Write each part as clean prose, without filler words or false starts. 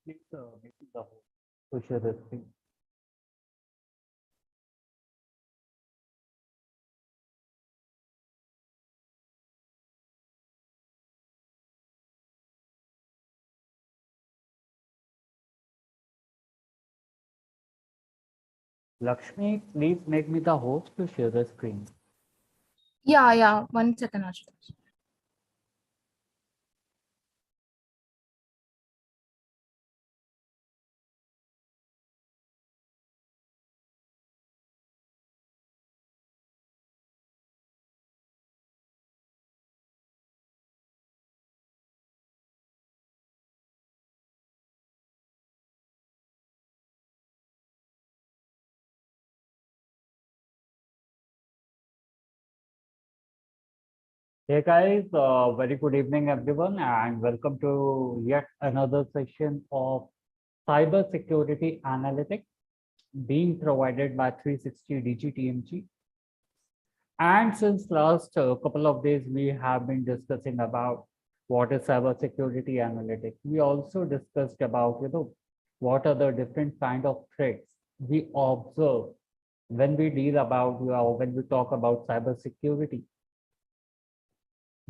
please make the host to share the screen. Lakshmi, please make me the host to share the screen. Yeah. 1 second, Ashutosh. Hey guys, very good evening everyone and welcome to yet another session of cyber security analytics being provided by 360DigiTMG. And since last couple of days, we have been discussing about what is cyber security analytics. We also discussed about, what are the different kind of threats we observe when we deal about, when we talk about cyber security.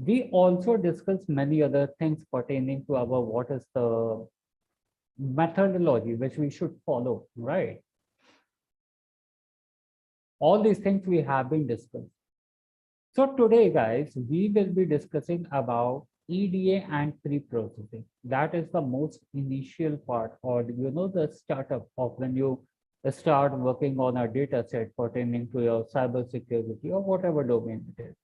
We also discussed many other things pertaining to our what is the methodology which we should follow, right? All these things we have been discussed. So today, guys, we will be discussing about EDA and pre-processing. That is the most initial part, or the startup of when you start working on a data set pertaining to your cybersecurity or whatever domain it is.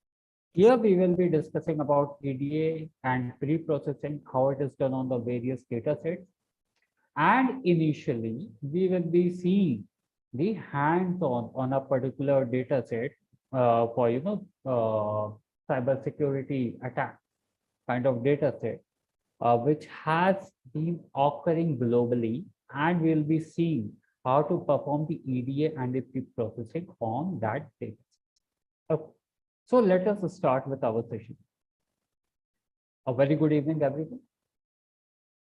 Here we will be discussing about EDA and pre-processing, how it is done on the various data sets. And initially, we will be seeing the hands-on on a particular data set for cybersecurity attack kind of data set, which has been occurring globally, and we'll be seeing how to perform the EDA and the pre-processing on that data. Okay. So let us start with our session. A very good evening, everyone.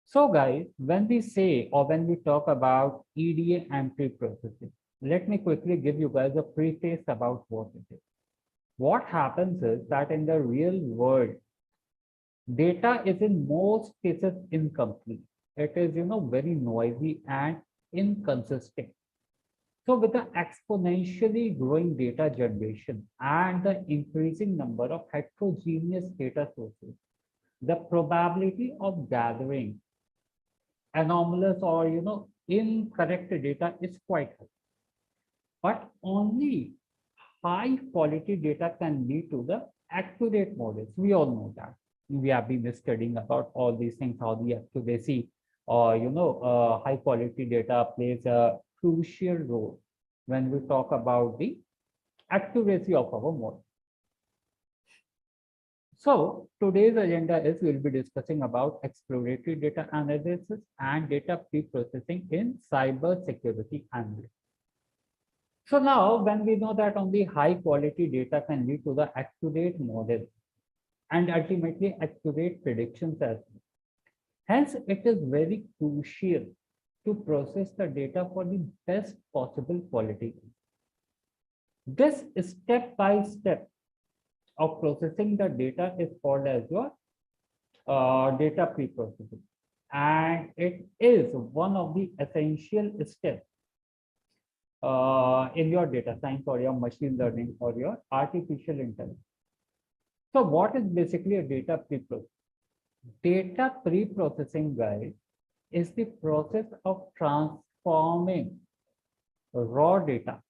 So guys, when we say or when we talk about EDA and pre-processing, let me quickly give you guys a preface about what it is. What happens is that in the real world, data is in most cases incomplete. It is, very noisy and inconsistent. So with the exponentially growing data generation and the increasing number of heterogeneous data sources, the probability of gathering anomalous or incorrect data is quite high. But only high quality data can lead to the accurate models. We all know that. We have been studying about all these things, how the accuracy or high quality data plays a crucial role when we talk about the accuracy of our model. So today's agenda is we'll be discussing about exploratory data analysis and data pre-processing in cyber security analysis. So now when we know that only high quality data can lead to the accurate model and ultimately accurate predictions as well. Hence, it is very crucial to process the data for the best possible quality. This step-by-step of processing the data is called as your data pre-processing. And it is one of the essential steps in your data science or your machine learning or your artificial intelligence. So what is basically a data pre-processing? Data pre-processing, guys, is the process of transforming raw data,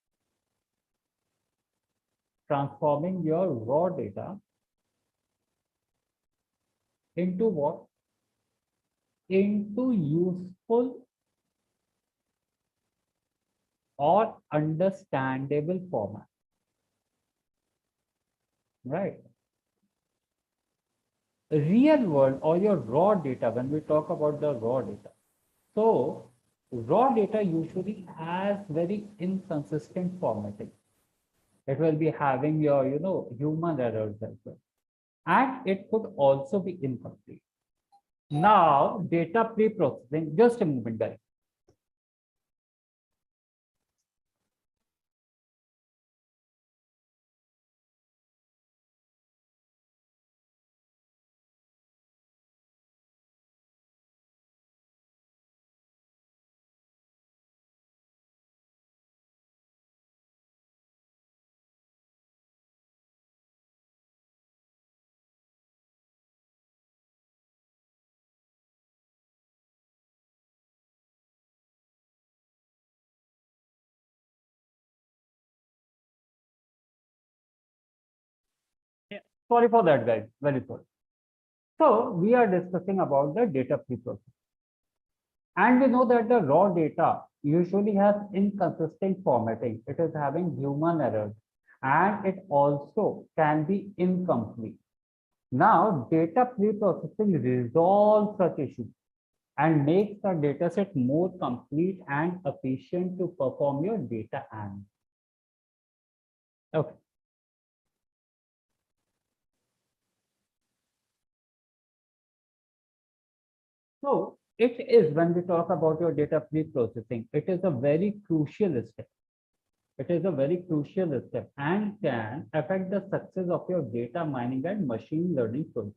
transforming your raw data into what? Into useful or understandable format, right? Real world or your raw data, when we talk about the raw data, so raw data usually has very inconsistent formatting. It will be having your human errors as well, and it could also be incomplete. Now, data pre-processing, just a moment, guys. Yeah, sorry for that, guys. Very sorry. So we are discussing about the data pre-processing. And we know that the raw data usually has inconsistent formatting. It is having human errors and it also can be incomplete. Now, data pre-processing resolves such issues and makes the dataset more complete and efficient to perform your data analysis. Okay. So it is, when we talk about your data pre-processing, it is a very crucial step. It is a very crucial step and can affect the success of your data mining and machine learning project.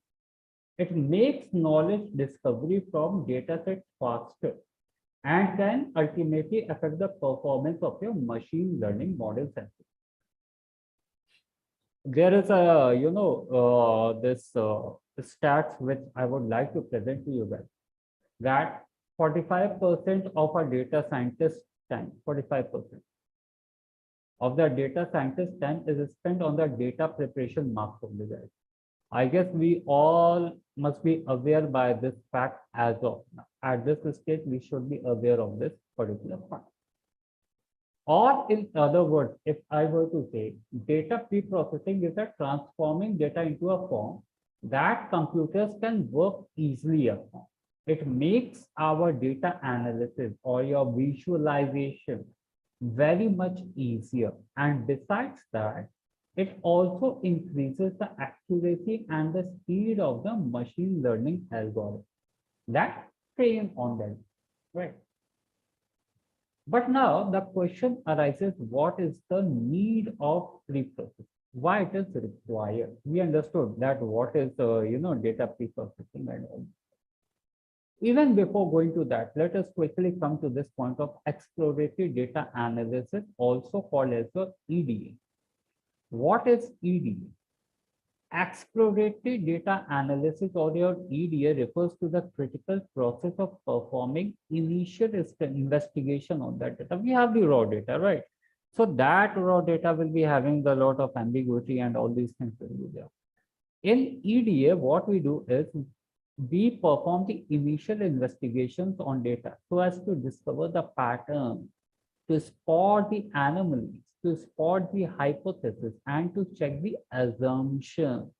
It makes knowledge discovery from datasets faster and can ultimately affect the performance of your machine learning models. There is a, this stats which I would like to present to you guys, that 45% of our data scientists time, 45% of the data scientist time is spent on the data preparation marks of the guys. I guess we all must be aware by this fact as of now. At this stage, we should be aware of this particular fact. Or in other words, if I were to say, data pre-processing is a transforming data into a form that computers can work easily upon. It makes our data analysis or your visualization very much easier. And besides that, it also increases the accuracy and the speed of the machine learning algorithm that train on them, right? But now the question arises, what is the need of pre-processing? Why it is required? We understood that what is data pre-processing and all. Even before going to that, let us quickly come to this point of exploratory data analysis, also called as the EDA. What is EDA? Exploratory data analysis or your EDA refers to the critical process of performing initial investigation on that data. We have the raw data, right? So that raw data will be having a lot of ambiguity and all these things will be there. In EDA, what we do is we perform the initial investigations on data so as to discover the pattern, to spot the anomalies, to spot the hypothesis, and to check the assumption.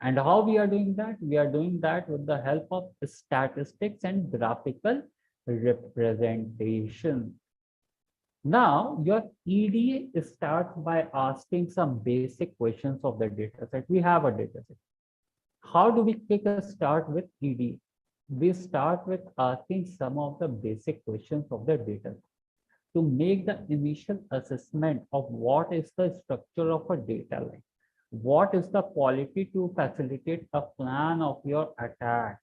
And how we are doing that? We are doing that with the help of statistics and graphical representation. Now, your EDA starts by asking some basic questions of the dataset. We have a dataset. How do we take a start with EDA? We start with asking some of the basic questions of the data to make the initial assessment of what is the structure of a data line. What is the quality to facilitate a plan of your attack?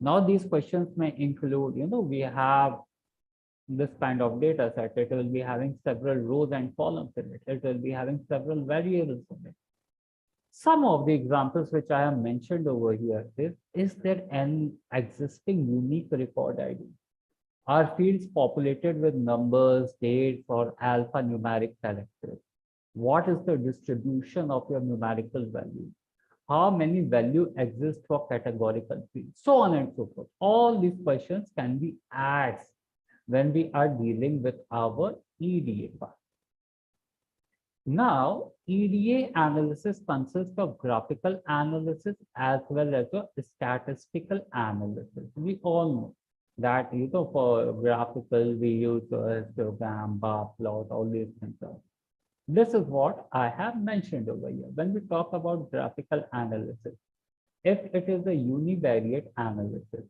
Now, these questions may include, we have this kind of data set. It will be having several rows and columns in it. It will be having several variables in it. Some of the examples which I have mentioned over here is there an existing unique record ID? Are fields populated with numbers, dates, or alphanumeric characters? What is the distribution of your numerical value? How many values exist for categorical fields? So on and so forth. All these questions can be asked when we are dealing with our EDA part. Now, EDA analysis consists of graphical analysis as well as a statistical analysis. We all know that, for graphical, we use histogram, bar plot, all these things. This is what I have mentioned over here. When we talk about graphical analysis, if it is a univariate analysis,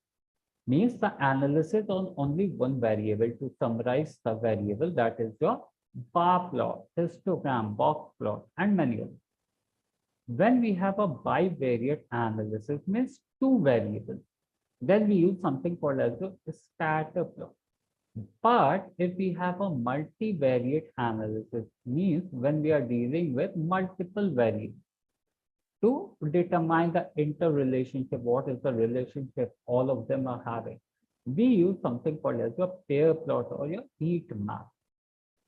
Means the analysis on only one variable to summarize the variable, that is your bar plot, histogram, box plot, and many others. When we have a bivariate analysis, means two variables, then we use something called as a scatter plot. But if we have a multivariate analysis, means when we are dealing with multiple variables, to determine the interrelationship, what is the relationship all of them are having, we use something called as a pair plot or your heat map.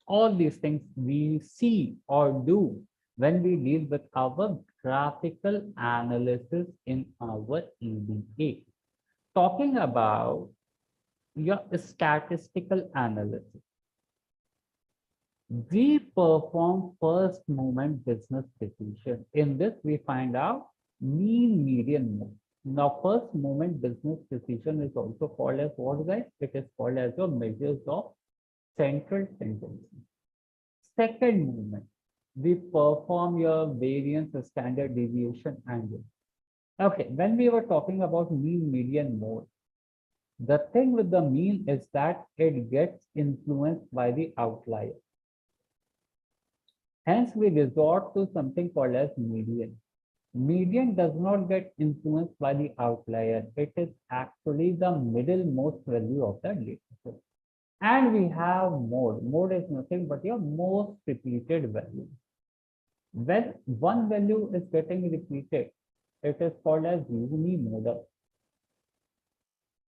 All these things we see or do when we deal with our graphical analysis in our EDA. Talking about your statistical analysis, we perform first movement business decision. In this, we find out mean, median, mode. Now, first movement business decision is also called as what, guys? It is called as your measures of central tendency. Second movement, we perform your variance, standard deviation, angle. Okay, when we were talking about mean, median, mode, the thing with the mean is that it gets influenced by the outlier. Hence, we resort to something called as median. Median does not get influenced by the outlier. It is actually the middlemost value of the data set. And we have mode. Mode is nothing but your most repeated value. When one value is getting repeated, it is called as unimodal.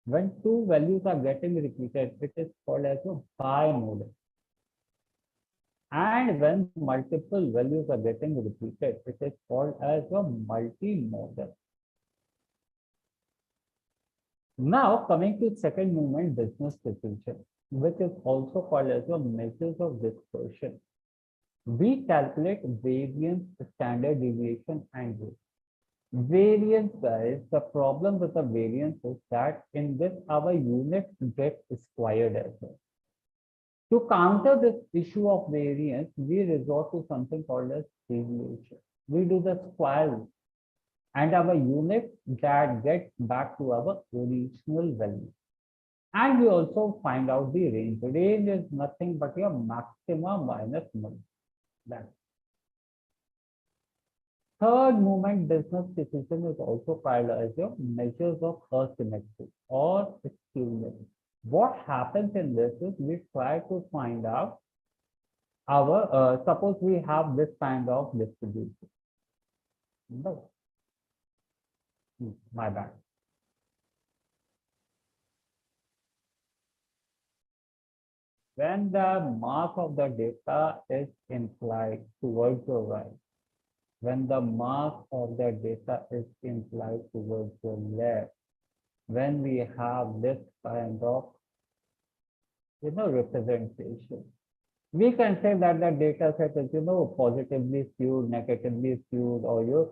When two values are getting repeated, it is called as a bimodal. And when multiple values are getting repeated, it is called as a multimodal. Now, coming to second movement business decision, which is also called as a measures of dispersion. We calculate variance, standard deviation, and rate. Variance, guys, the problem with the variance is that in this, our units get squared as well. To counter this issue of variance, we resort to something called as deviation. We do the square root, and our unit that gets back to our original value. And we also find out the range. Range is nothing but your maximum minus 1. That's third movement business decision is also called as your measures of asymmetry or skewness. What happens in this is we try to find out our, suppose we have this kind of distribution. No. My bad. When the mass of the data is implied towards the right, when the mass of the data is implied towards the left, when we have this kind of representation, we can say that the data set is positively skewed, negatively skewed, or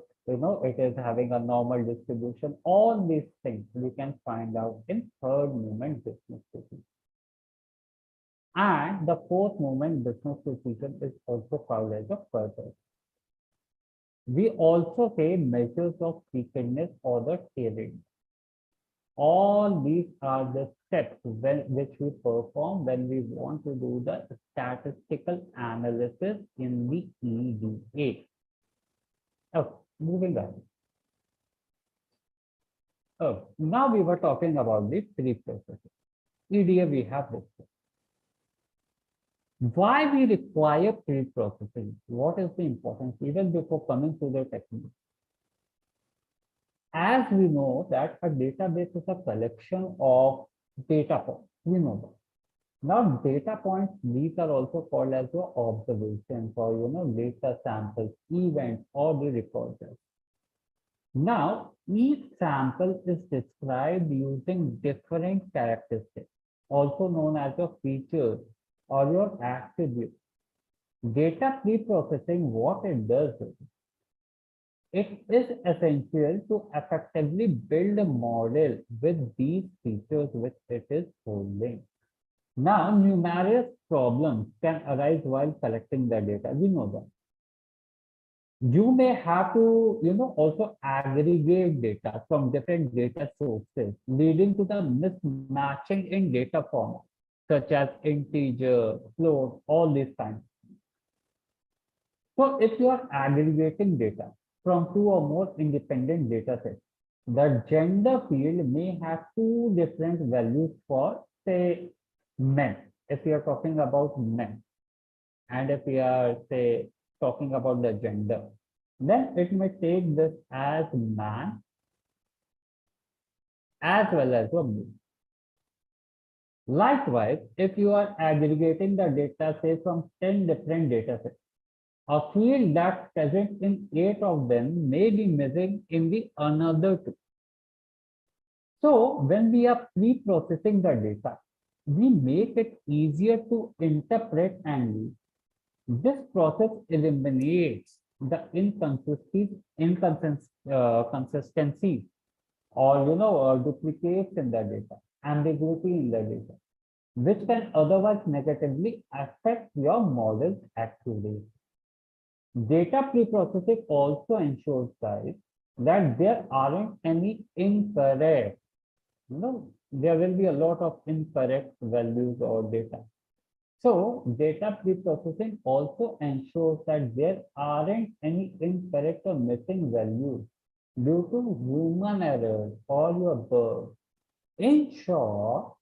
it is having a normal distribution. All these things we can find out in third movement business decision. And the fourth movement business decision is also called as a purpose. We also say measures of frequentness or the tailoring. All these are the steps which we perform when we want to do the statistical analysis in the EDA. Okay, moving on. Oh, now we were talking about the preprocessing. EDA we have this. Why we require preprocessing? What is the importance even before coming to the technique? As we know that a database is a collection of data points, we know that. Now data points, these are also called as your observations or data samples, events, or the recorders. Now each sample is described using different characteristics, also known as your features or your attributes. Data preprocessing, what it does is, it is essential to effectively build a model with these features which it is holding. Now, numerous problems can arise while collecting the data. We know that. You may have to, also aggregate data from different data sources, leading to the mismatching in data format, such as integer, float, all these kinds. So if you are aggregating data from two or more independent data sets, the gender field may have two different values for, say, men, if we are talking about men, and if we are, say, talking about the gender, then it may take this as man as well as woman. Likewise, if you are aggregating the data, say, from 10 different data sets, a field that's present in 8 of them may be missing in the another 2. So when we are pre-processing the data, we make it easier to interpret and use. This process eliminates the inconsistencies or duplicates in the data, ambiguity in the data, which can otherwise negatively affect your model's accuracy. Data preprocessing also ensures, guys, that there aren't any incorrect, there will be a lot of incorrect values or data. So data preprocessing also ensures that there aren't any incorrect or missing values due to human errors or your bug. In short,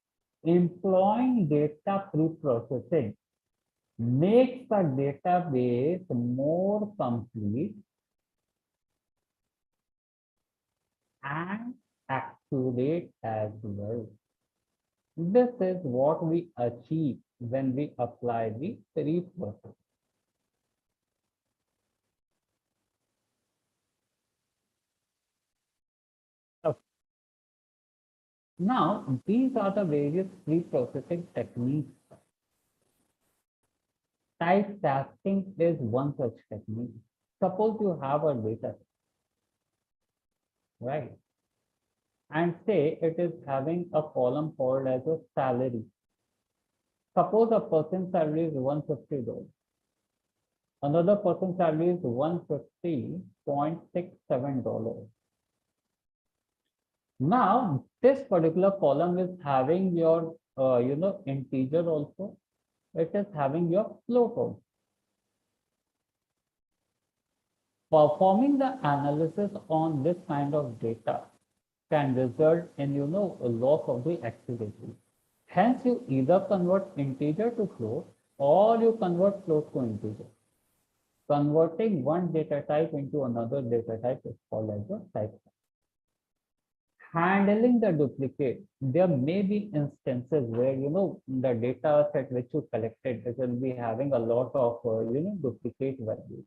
employing data preprocessing makes the database more complete and accurate as well. This is what we achieve when we apply the preprocessing. Okay. Now, these are the various preprocessing techniques. Typecasting is one such technique. Suppose you have a data, right? And say it is having a column called as a salary. Suppose a person's salary is $150. Another person's salary is $150.67. Now, this particular column is having your, integer also. It is having your float also. Performing the analysis on this kind of data can result in, a loss of the accuracy. Hence, you either convert integer to float or you convert float to integer. Converting one data type into another data type is called as a typecast. Handling the duplicate, there may be instances where, the data set which you collected, it will be having a lot of, duplicate values.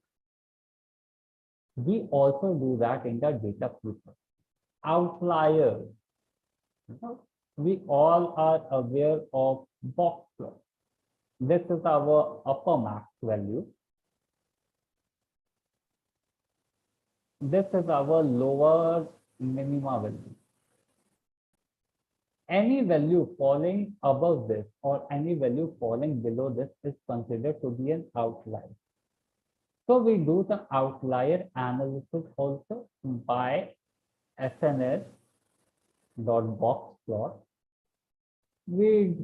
We also do that in the data prepare. Outliers. We all are aware of box plot. This is our upper max value. This is our lower minima value. Any value falling above this or any value falling below this is considered to be an outlier. So we do the outlier analysis also by SNS.boxplot. We,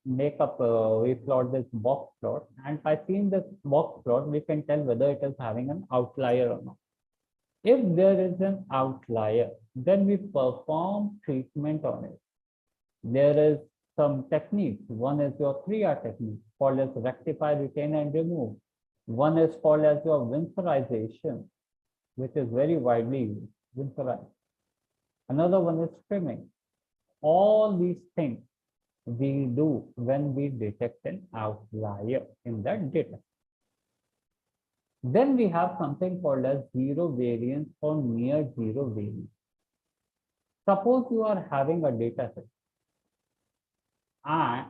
make up, we plot this box plot, and by seeing this box plot, we can tell whether it is having an outlier or not. If there is an outlier, then we perform treatment on it. There is some techniques. One is your 3R technique, called as rectify, retain, and remove. One is called as your winsorization, which is very widely used, winsorize. Another one is trimming. All these things we do when we detect an outlier in the data. Then we have something called as zero variance or near zero variance. Suppose you are having a data set and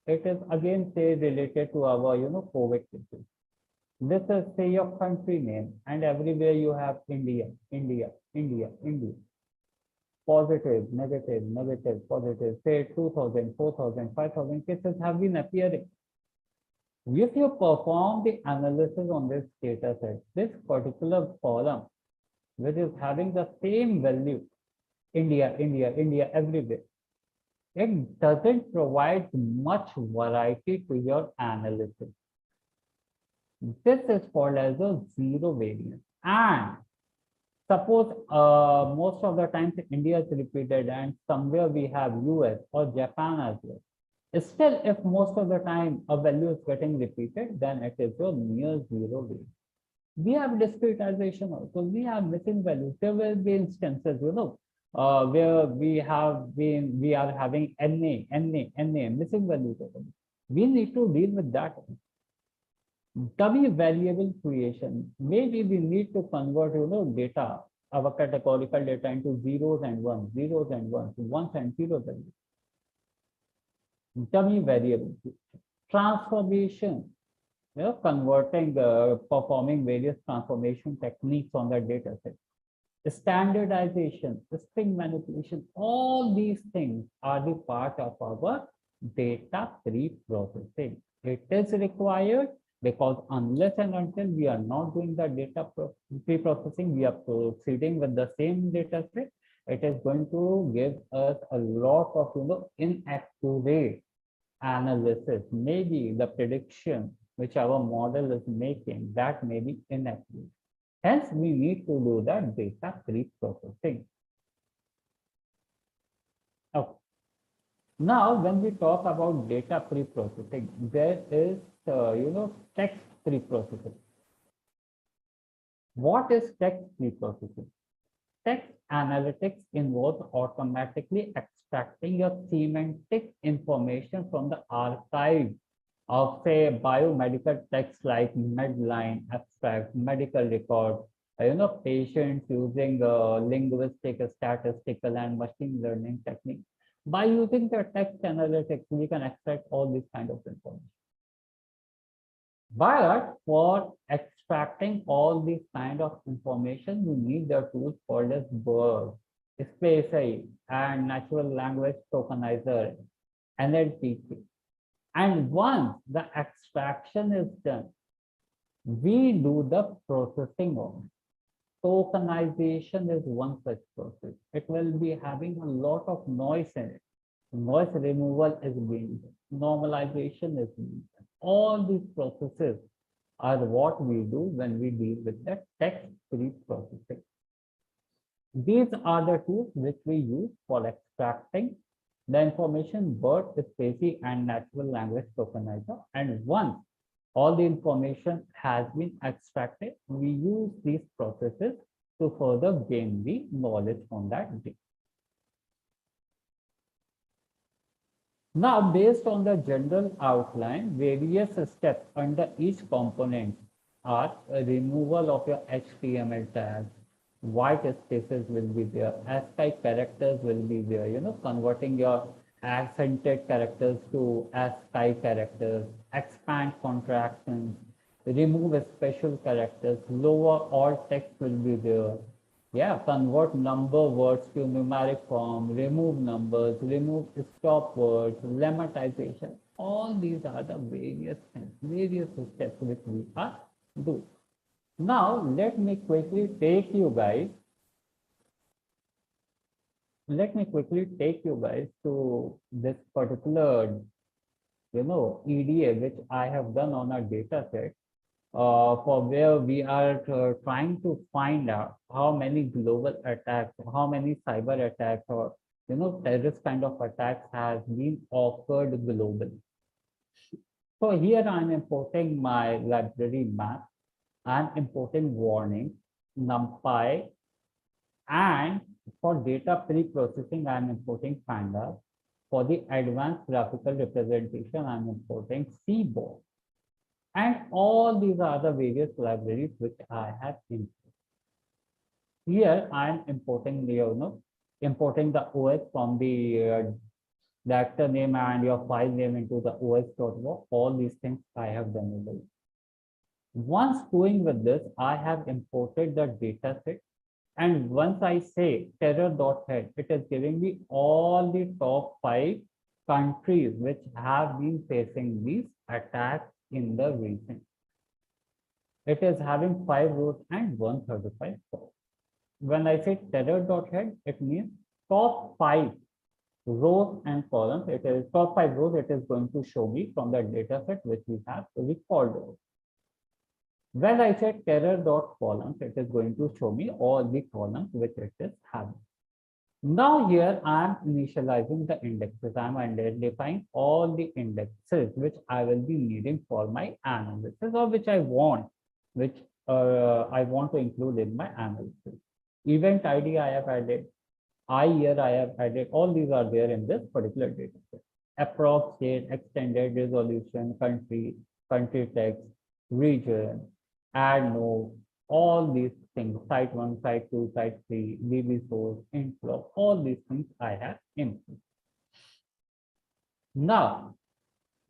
it is again, say, related to our, COVID cases. This is, say, your country name, and everywhere you have India, India, India, India. Positive, negative, negative, positive, say 2,000, 4,000, 5,000 cases have been appearing. If you perform the analysis on this data set, this particular column, which is having the same value, India, India, India, everywhere, it doesn't provide much variety to your analysis. This is called as a zero variance. And suppose most of the times India is repeated and somewhere we have US or Japan as well. Still, if most of the time a value is getting repeated, then it is your near zero variance. We have discretization also. We have missing values. There will be instances, where we are having NA, missing values. We need to deal with that. Dummy variable creation. Maybe we need to convert, data, our categorical data into zeros and ones, ones and zeros. Dummy variable transformation. Converting, performing various transformation techniques on the data set. Standardization, string manipulation, all these things are the part of our data pre-processing. It is required because unless and until we are not doing the data pre-processing, we are proceeding with the same data set, it is going to give us a lot of inaccurate analysis. Maybe the prediction which our model is making, that may be inaccurate. Hence, we need to do the data pre-processing. Okay. Now, when we talk about data pre-processing, there is, text pre-processing. What is text pre-processing? Text analytics involves automatically extracting your semantic information from the archive of, say, biomedical text like medline, abstract, medical record, patients using linguistic, statistical, and machine learning techniques. By using the text analytics, we can extract all these kind of information. But for extracting all these kind of information, we need the tools called as BERT, SpaceI, and natural language tokenizer, NLTK. And once the extraction is done, we do the processing of it. Tokenization is one such process. It will be having a lot of noise in it. Noise removal is being done. Normalization is being done. All these processes are what we do when we deal with the text pre-processing. These are the tools which we use for extracting the information, BERT, SpaceI, and natural language tokenizer. And once all the information has been extracted, we use these processes to further gain the knowledge from that data. Now, based on the general outline, various steps under each component are a removal of your HTML tags, white spaces will be there, ASCII characters will be there, converting your accented characters to ASCII characters, expand contractions, remove special characters, lower alt text will be there. Yeah, convert number words to numeric form, remove numbers, remove stop words, lemmatization. All these are the various things, various steps which we are doing. Now, let me quickly take you guys to this particular, EDA which I have done on a data set, for where we are trying to find out how many global attacks, how many cyber attacks or, terrorist kind of attacks has been occurred globally. So here I'm importing my library map. I'm importing warning, NumPy, and for data pre-processing, I'm importing Pandas. For the advanced graphical representation, I'm importing Seaborn. And all these are the various libraries which I have imported. Here I'm importing the, importing the OS from the director name and your file name into the os.work. All these things I have done already. Once doing with this, I have imported the data set. And once I say terror.head, it is giving me all the top 5 countries which have been facing these attacks in the region. It is having 5 rows and 135 columns. When I say terror.head, it means top 5 rows and columns. It is top 5 rows. It is going to show me from the data set which we have recalled. When I say terror.columns, it is going to show me all the columns which it is having. Now here I am initializing the indexes. I am identifying all the indexes which I will be needing for my analysis, or which I want to include in my analysis. Event ID I have added, year I have added, all these are there in this particular data set. Approx date, extended resolution, country text, region, add node, all these things, site 1, site 2, site 3, DB source, inflow, all these things I have input. Now,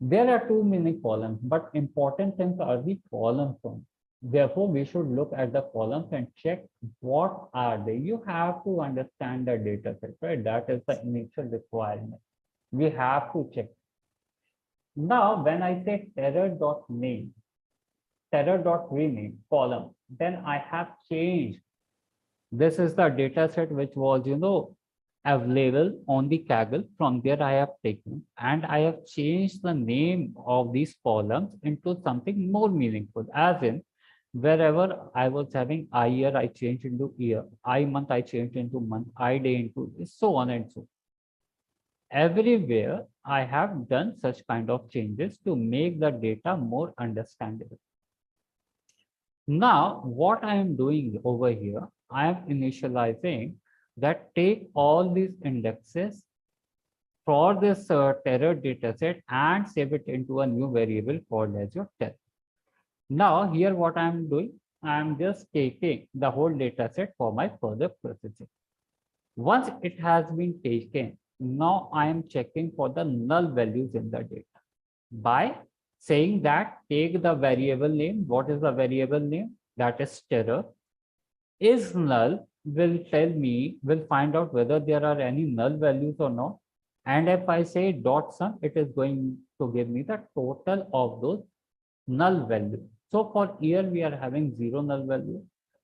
there are too many columns, but important things are the columns only. Therefore, we should look at the columns and check what are they. You have to understand the data set, right? That is the initial requirement. We have to check. Now, when I say terror.name, terror.rename column, then I have changed. This is the data set which was, available on the Kaggle. From there, I have taken and I have changed the name of these columns into something more meaningful, as in wherever I was having I year, I changed into year, I month, I changed into month, I day into this, so on and so on. Everywhere I have done such kind of changes to make the data more understandable. Now, what I am doing over here, I am initializing that take all these indexes for this terror dataset and save it into a new variable called as your terror. Now, here what I am doing, I am just taking the whole dataset for my further processing. Once it has been taken, now I am checking for the null values in the data by saying that take the variable name. What is the variable name? That is terror. Is null will tell me, will find out whether there are any null values or not. And if I say dot sum, it is going to give me the total of those null values. So for year, we are having 0 null value.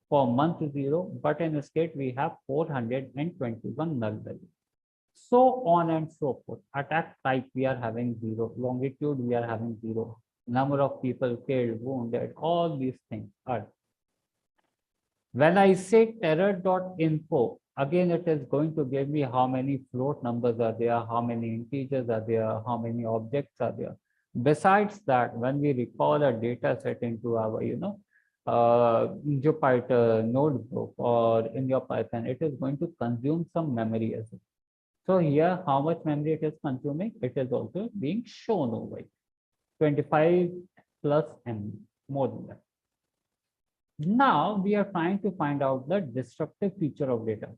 For month, 0. But in state, we have 421 null value. So on and so forth. Attack type, we are having 0. Longitude, we are having 0. Number of people killed, wounded, all these things are. When I say terror.info, again, it is going to give me how many float numbers are there, how many integers are there, how many objects are there. Besides that, when we recall a data set into our, Jupyter notebook or in your Python, it is going to consume some memory as well. So here, how much memory it is consuming, it is also being shown over here. 25 plus MB, more than that. Now we are trying to find out the destructive feature of data.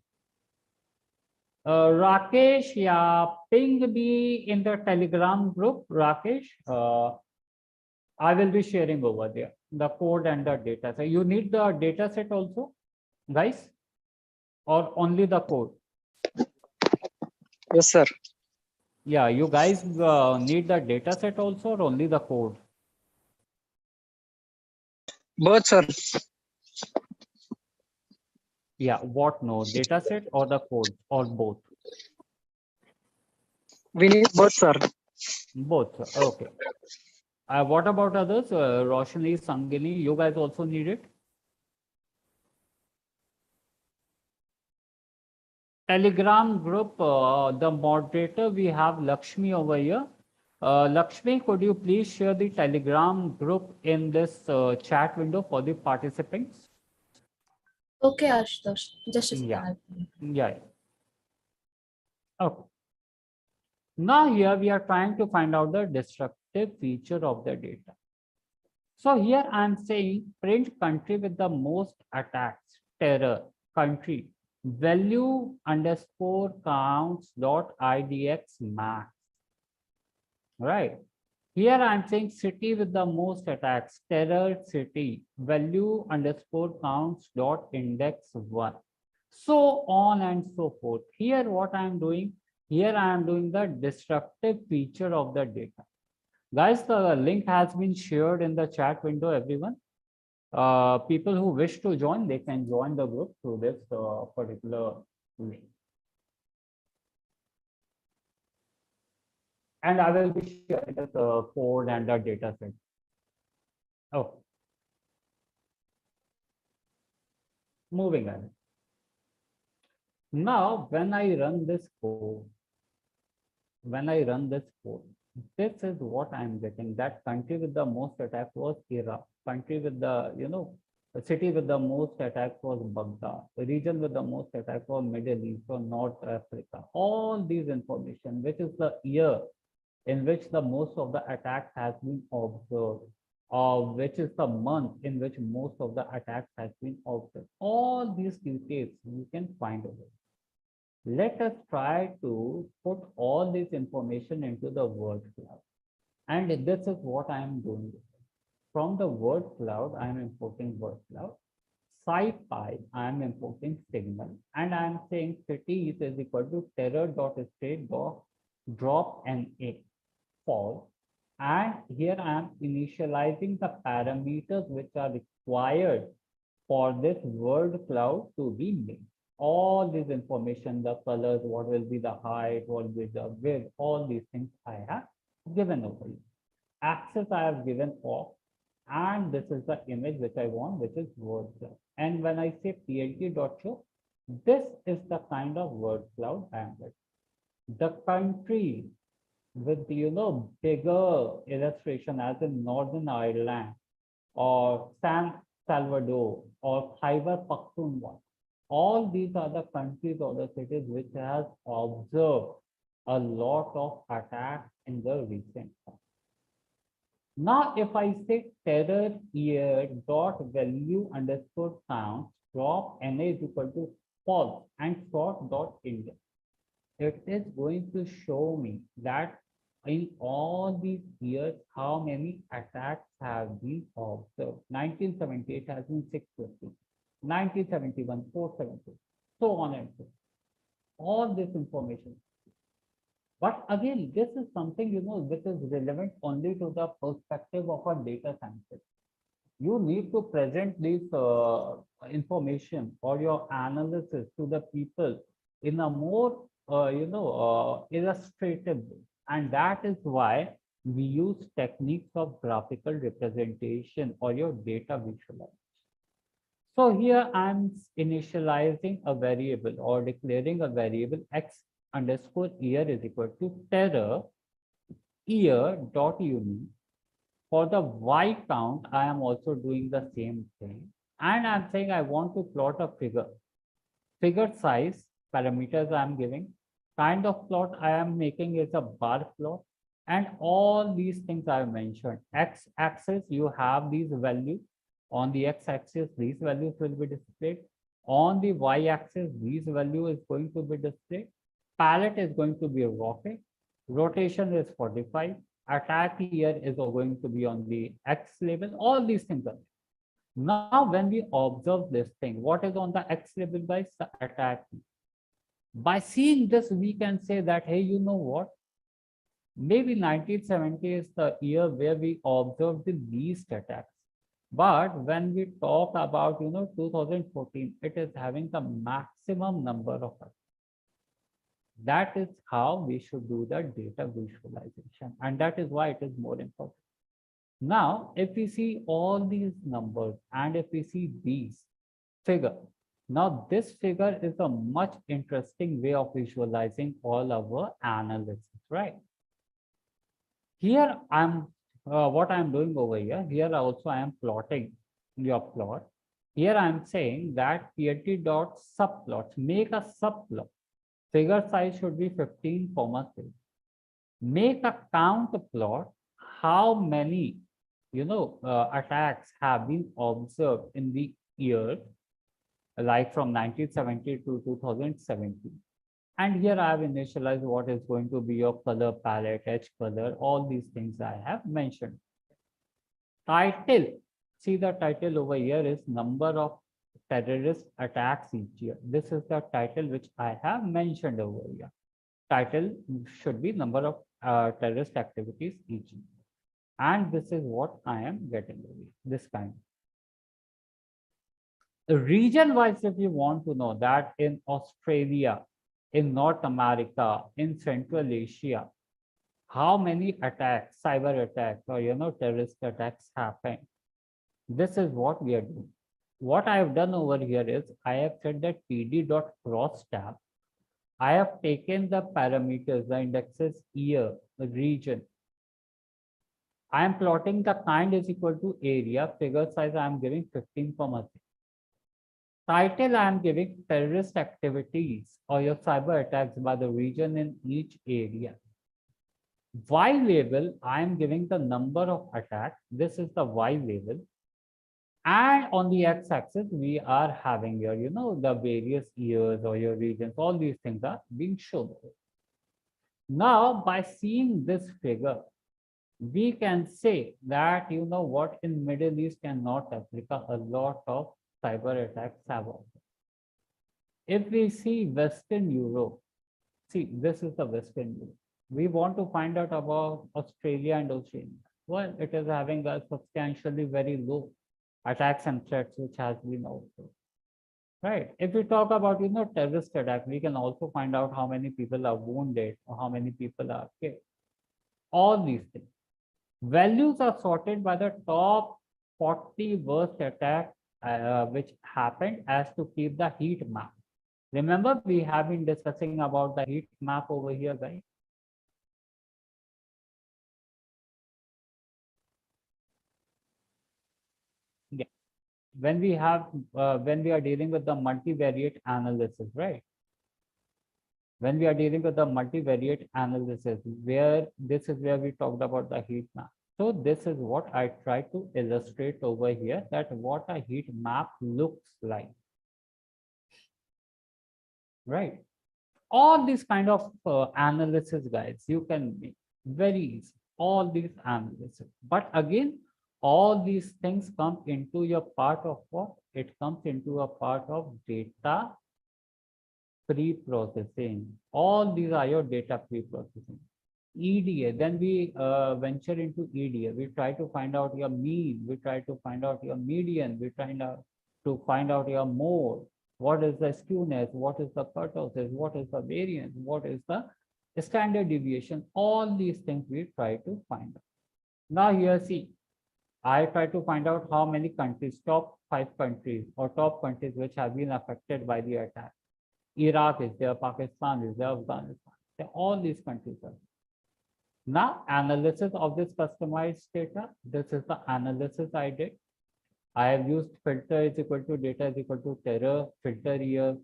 Rakesh, yeah, ping me in the Telegram group, Rakesh. I will be sharing over there the code and the data set. You need the data set also, guys, or only the code? Yes, sir. Yeah, you guys need the data set also or only the code? Both, sir. Yeah, what no, data set or the code or both? We need both, sir. Both, okay. What about others? Roshni, Sangini, you guys also need it? Telegram group, the moderator, we have Lakshmi over here. Lakshmi, could you please share the Telegram group in this chat window for the participants? Okay, Ashutosh. Just a second. Yeah. Yeah. Okay. Now here we are trying to find out the destructive feature of the data. So here I'm saying print country with the most attacks, terror, country, value underscore counts dot idx max. Right. Here I'm saying city with the most attacks, terror city, value underscore counts dot index 1. So on and so forth. Here what I'm doing, here I am doing the destructive feature of the data. Guys, the link has been shared in the chat window, everyone. People who wish to join, they can join the group through this particular link. And I will be sharing the code and the data set. Oh, moving on. Now, when I run this code, this is what I'm getting. That country with the most attack was Iraq. Country with the, the city with the most attack was Baghdad. The region with the most attack was Middle East or North Africa. All these information, which is the year in which the most of the attack has been observed, or which is the month in which most of the attack has been observed. All these details you can find over. Let us try to put all this information into the word cloud. And this is what I am doing. From the word cloud, I am importing word cloud. SciPy, I am importing signal. And I am saying cities is equal to terror.state.drop NA false. And here I am initializing the parameters which are required for this word cloud to be made. All this information, the colors, what will be the height, what will be the width, all these things I have given over here. Access I have given off, and this is the image which I want, which is word cloud. And when I say plt.show, this is the kind of word cloud I am getting. The country with bigger illustration as in Northern Ireland or San Salvador or Khyber Pakhtunkhwa. All these are the countries or the cities which has observed a lot of attacks in the recent past. Now, if I say terror year dot value underscore count drop NA is equal to false and sort dot index, it is going to show me that in all these years, how many attacks have been observed. 1978 has been 650. 1971, 470, so on and so on. All this information. But again, this is something, which is relevant only to the perspective of a data scientist. You need to present this information or your analysis to the people in a more, illustrative way. And that is why we use techniques of graphical representation or your data visualization. So here I'm initializing a variable or declaring a variable x underscore year is equal to terror year dot unique. For the y count, I am also doing the same thing. And I'm saying I want to plot a figure. Figure size parameters I'm giving. Kind of plot I am making is a bar plot. And all these things I have mentioned. X axis, you have these values. On the x-axis, these values will be displayed. On the y-axis, these value is going to be displayed. Palette is going to be rotate. Rotation is 45. Attack year is going to be on the x label. All these things are. Now, when we observe this thing, what is on the x label, guys? The attack. By seeing this, we can say that, hey, you know what? Maybe 1970 is the year where we observed the least attacks. But when we talk about, 2014, it is having the maximum number of attacks. That is how we should do the data visualization. And that is why it is more important. Now, if we see all these numbers and if we see these figure, now this figure is a much interesting way of visualizing all our analysis, right? Here I'm what I'm doing over here. Here also I am plotting your plot. Here I'm saying that plt dot subplots, make a subplot. Figure size should be 15, 6. Make a count plot. How many, attacks have been observed in the year, like from 1970 to 2017. And here I have initialized what is going to be your color palette, edge color, all these things I have mentioned. Title, see the title over here is number of terrorist attacks each year. This is the title which I have mentioned over here. Title should be number of terrorist activities each year. And this is what I am getting over here, this kind. Region wise, if you want to know that in Australia, in North America, in Central Asia, how many attacks, cyber attacks, or terrorist attacks happen, this is what we are doing. What I have done over here is I have said that pd.cross tab. I have taken the parameters, the indexes, year, region. I am plotting the kind is equal to area, figure size I am giving 15,6. Title I am giving terrorist activities or your cyber attacks by the region in each area. Y label, I am giving the number of attacks. This is the Y label. And on the x-axis, we are having your, the various years or your regions. All these things are being shown. Now, by seeing this figure, we can say that, what in Middle East and North Africa, a lot of cyber attacks have occurred. If we see Western Europe, see, this is the Western Europe. We want to find out about Australia and Oceania. Well, it is having a substantially very low attacks and threats, which has been also. Right. If we talk about, terrorist attack, we can also find out how many people are wounded or how many people are killed. All these things. Values are sorted by the top 40 worst attacks which happened as to keep the heat map. Remember, we have been discussing about the heat map over here, guys. Yeah. When we are dealing with the multivariate analysis, right? When we are dealing with the multivariate analysis, where this is where we talked about the heat map. So this is what I try to illustrate over here, that what a heat map looks like. Right. All these kind of analysis, guys, you can make very easy. All these analysis. But again, all these things come into your part of what? It comes into a part of data pre-processing. All these are your data pre-processing. EDA, then we venture into EDA. We try to find out your mean. We try to find out your median. We try to find out your mode. What is the skewness? What is the kurtosis? What is the variance? What is the standard deviation? All these things we try to find out. Now here, see, I try to find out how many countries, top 5 countries or top countries which have been affected by the attack. Iraq is there, Pakistan is there, Afghanistan. All these countries are there. Now, analysis of this customized data. This is the analysis I did. I have used filter is equal to data is equal to terror, filter year,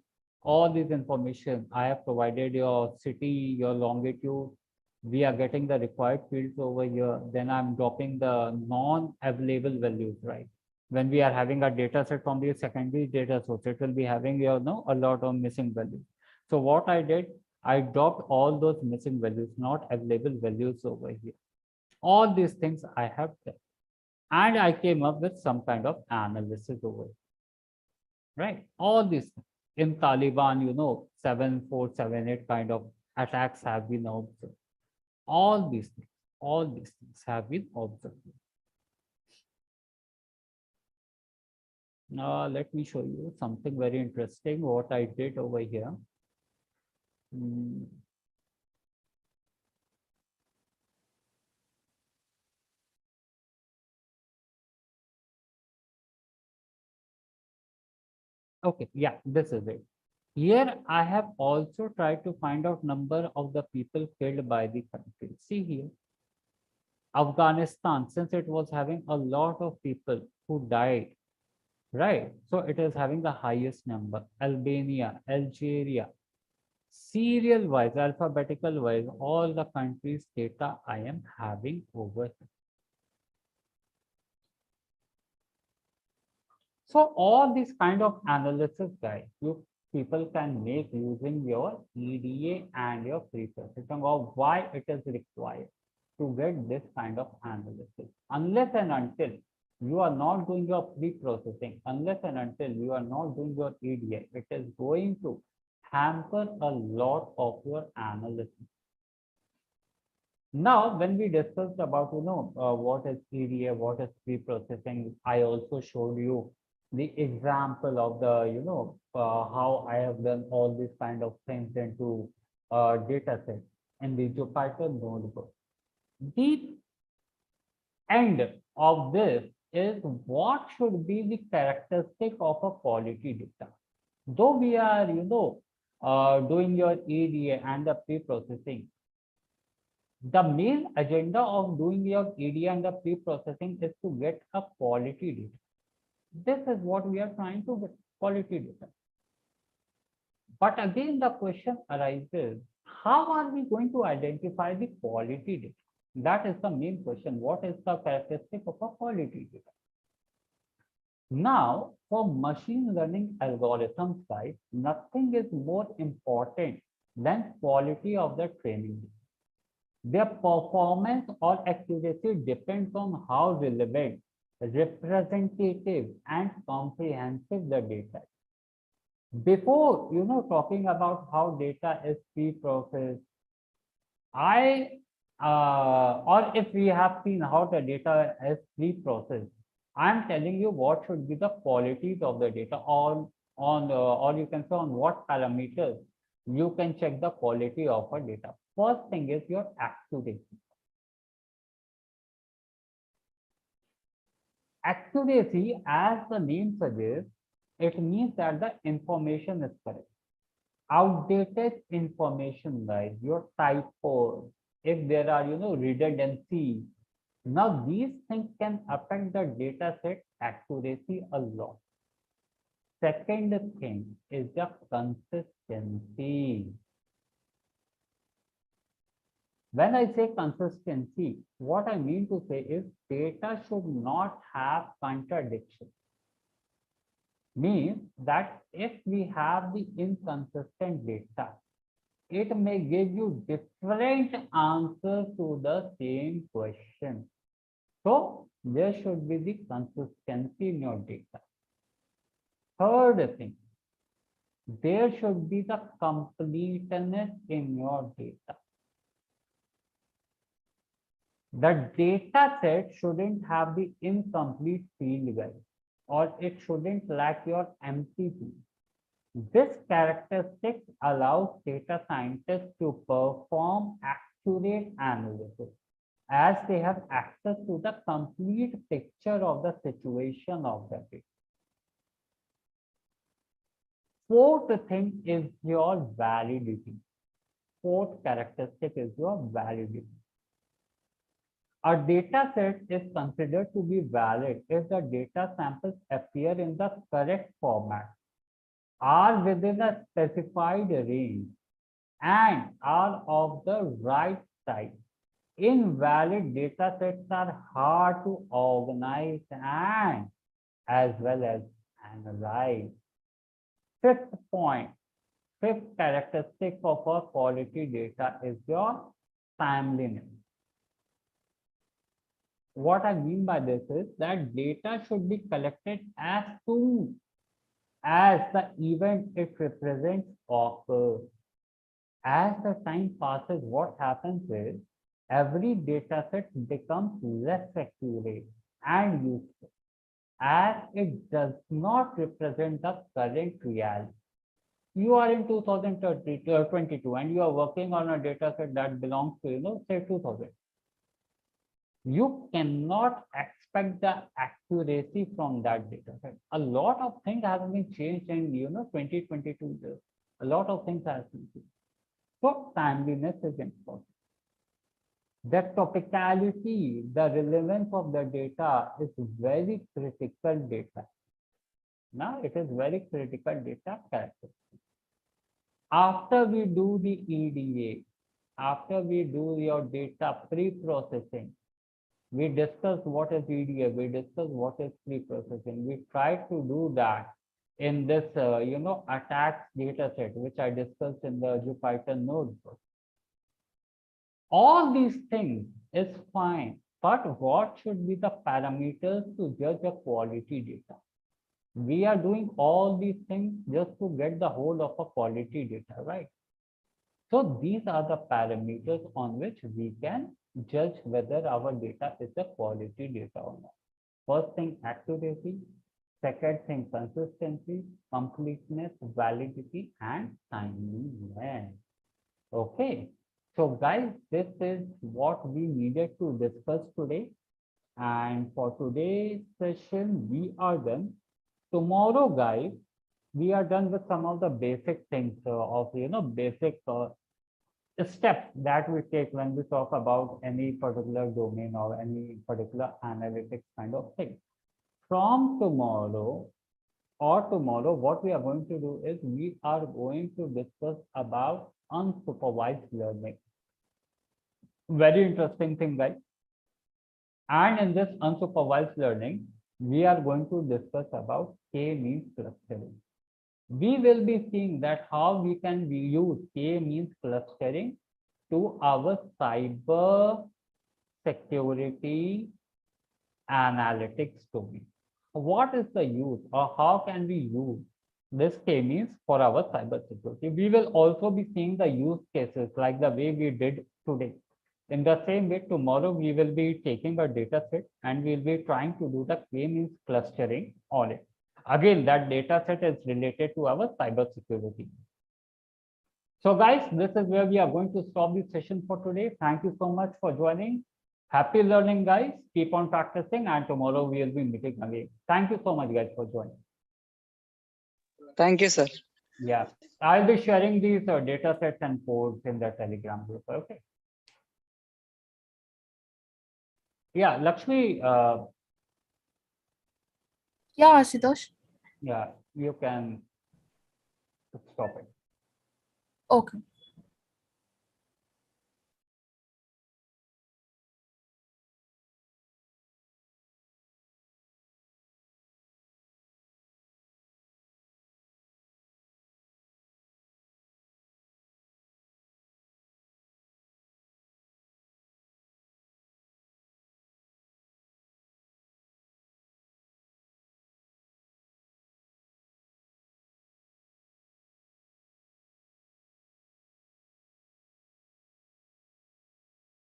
all this information. I have provided your city, your longitude. We are getting the required fields over here. Then I'm dropping the non-available values, right? When we are having a data set from the secondary data source, it will be having a lot of missing values. So what I did, I dropped all those missing values, not available values over here. All these things I have done. And I came up with some kind of analysis over here. Right? All these things. In Taliban, 7478 kind of attacks have been observed. All these things have been observed. Now, let me show you something very interesting, what I did over here. Okay, yeah, this is it. Here, I have also tried to find out number of the people killed by the country. See here, Afghanistan, since it was having a lot of people who died, right? So it is having the highest number. Albania, Algeria, serial wise, alphabetical wise, all the countries' data I am having over here. So all these kind of analysis, guys, you people can make using your EDA and your preprocessing, or why it is required to get this kind of analysis. Unless and until you are not doing your preprocessing, unless and until you are not doing your EDA, it is going to hamper a lot of your analysis. Now, when we discussed about, what is EDA, what is pre-processing, I also showed you the example of the, how I have done all these kind of things into data set in the Jupyter notebook. The end of this is what should be the characteristic of a quality data. Though we are, doing your EDA and the pre-processing, the main agenda of doing your EDA and the pre-processing is to get a quality data. This is what we are trying to get, quality data. But again, the question arises, how are we going to identify the quality data? That is the main question. What is the characteristic of a quality data? Now, for machine learning algorithms, guys, nothing is more important than quality of the training data. Their performance or accuracy depends on how relevant, representative, and comprehensive the data is. Before talking about how data is pre-processed, or if we have seen how the data is pre-processed, I'm telling you what should be the qualities of the data or you can say on what parameters you can check the quality of a data. First thing is your accuracy. Accuracy, as the name suggests, it means that the information is correct. Outdated information, guys, your typos, if there are redundancy, now these things can affect the data set accuracy a lot. Second thing is the consistency. When I say consistency, what I mean to say is data should not have contradiction. Means that if we have the inconsistent data, it may give you different answers to the same question. So there should be the consistency in your data. Third thing, there should be the completeness in your data. The data set shouldn't have the incomplete field, guys, or it shouldn't lack your empty field. This characteristic allows data scientists to perform accurate analysis as they have access to the complete picture of the situation of the data. Fourth thing is your validity. Fourth characteristic is your validity. A data set is considered to be valid if the data samples appear in the correct format, are within a specified range, and are of the right size. Invalid data sets are hard to organize and as well as analyze. Fifth point, fifth characteristic of a quality data is your timeliness. What I mean by this is that data should be collected as soon as the event it represents occurs. As the time passes, what happens is every data set becomes less accurate and useful as it does not represent the current reality. You are in 2022 and you are working on a data set that belongs to, say 2000. You cannot expect the accuracy from that data set. A lot of things have been changed in 2022 years. A lot of things have been changed. So timeliness is important. The topicality, the relevance of the data is very critical data. Now it is very critical data characteristic. After we do the EDA, after we do your data pre-processing, we discuss what is EDA, we discuss what is pre-processing. We try to do that in this, attacks data set, which I discussed in the Jupyter notebook. All these things is fine, but what should be the parameters to judge a quality data? We are doing all these things just to get the whole of a quality data, right? So these are the parameters on which we can judge whether our data is a quality data or not. First thing, accuracy. Second thing, consistency, completeness, validity, and timeliness. Okay. So guys, this is what we needed to discuss today. And for today's session, we are done. Tomorrow, guys, we are done with some of the basic things of, basic steps that we take when we talk about any particular domain or any particular analytics kind of thing. From tomorrow, what we are going to do is we are going to discuss about unsupervised learning. Very interesting thing, guys. And in this unsupervised learning, we are going to discuss about K-means clustering. We will be seeing that how we can use K-means clustering to our cyber security analytics domain. What is the use, or how can we use this K-means for our cyber security? We will also be seeing the use cases like the way we did today. In the same way, tomorrow we will be taking a data set and we'll be trying to do the K-means clustering on it. Again, that data set is related to our cyber security. So guys, this is where we are going to stop this session for today. Thank you so much for joining. Happy learning, guys. Keep on practicing, and tomorrow we will be meeting again. Thank you so much, guys, for joining. Thank you, sir. Yeah, I'll be sharing these data sets and codes in the Telegram group. Okay. Yeah, Lakshmi. Yeah, Ashutosh. Yeah, you can stop it. Okay.